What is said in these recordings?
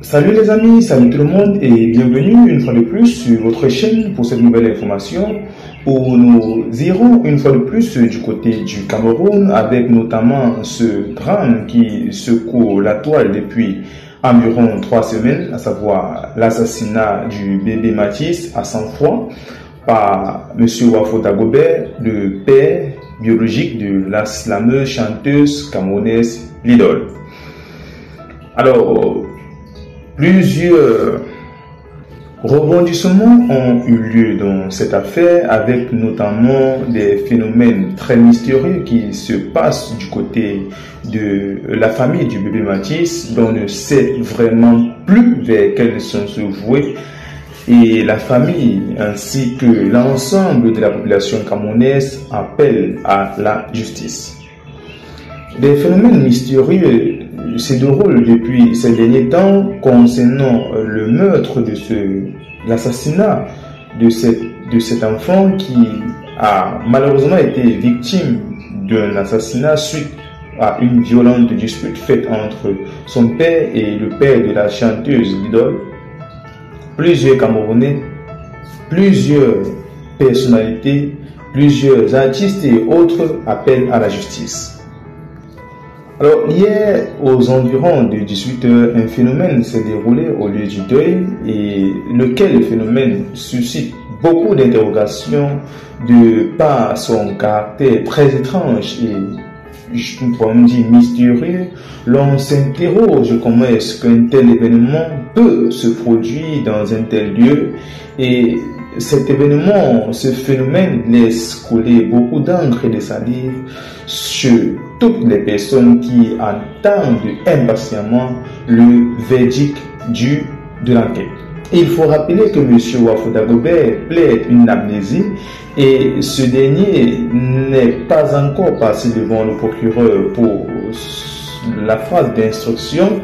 Salut les amis, salut tout le monde et bienvenue une fois de plus sur votre chaîne pour cette nouvelle information où nous irons une fois de plus du côté du Cameroun avec notamment ce drame qui secoue la toile depuis environ 3 semaines, à savoir l'assassinat du bébé Mathis à sang-froid par M. Wafo Dagobert, le père biologique de la slameuse chanteuse camerounaise Lidol. Alors, plusieurs rebondissements ont eu lieu dans cette affaire avec notamment des phénomènes très mystérieux qui se passent du côté de la famille du bébé Mathis dont on ne sait vraiment plus vers quelle sont se vouer et la famille ainsi que l'ensemble de la population camerounaise appellent à la justice. Des phénomènes mystérieux se déroulent depuis ces derniers temps concernant le meurtre de l'assassinat de cet enfant qui a malheureusement été victime d'un assassinat suite à une violente dispute faite entre son père et le père de la chanteuse Lidol. Plusieurs Camerounais, plusieurs personnalités, plusieurs artistes et autres appellent à la justice. Alors, hier, aux environs de 18 h, un phénomène s'est déroulé au lieu du deuil et lequel phénomène suscite beaucoup d'interrogations de par son caractère très étrange et, nous pourrions dire, mystérieux. L'on s'interroge comment est-ce qu'un tel événement peut se produire dans un tel lieu et cet événement, ce phénomène laisse couler beaucoup d'encre et de salive sur toutes les personnes qui attendent impatiemment le verdict de l'enquête. Il faut rappeler que M. Wafo Dagobert plaide une amnésie et ce dernier n'est pas encore passé devant le procureur pour la phase d'instruction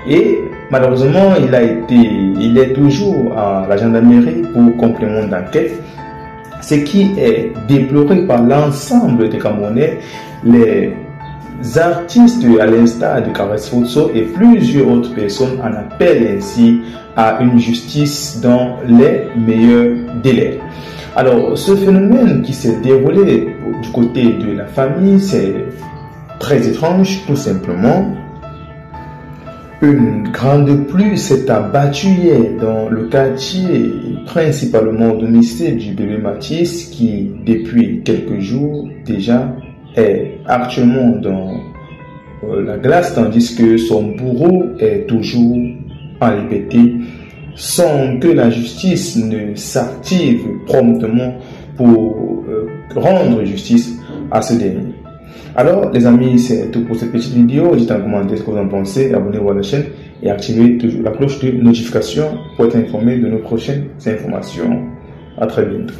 et malheureusement il est toujours à la gendarmerie pour complément d'enquête, ce qui est déploré par l'ensemble des Camerounais, les artistes à l'instar de Kares Futso et plusieurs autres personnes en appellent ainsi à une justice dans les meilleurs délais. Alors, ce phénomène qui s'est déroulé du côté de la famille, c'est très étrange, tout simplement. Une grande pluie s'est abattue hier dans le quartier, principalement au domicile du bébé Mathis, qui depuis quelques jours déjà est actuellement dans la glace, tandis que son bourreau est toujours en liberté, sans que la justice ne s'active promptement pour rendre justice à ce dernier. Alors les amis, c'est tout pour cette petite vidéo. Dites en commentaire ce que vous en pensez, abonnez-vous à la chaîne et activez toujours la cloche de notification pour être informé de nos prochaines informations. À très bientôt.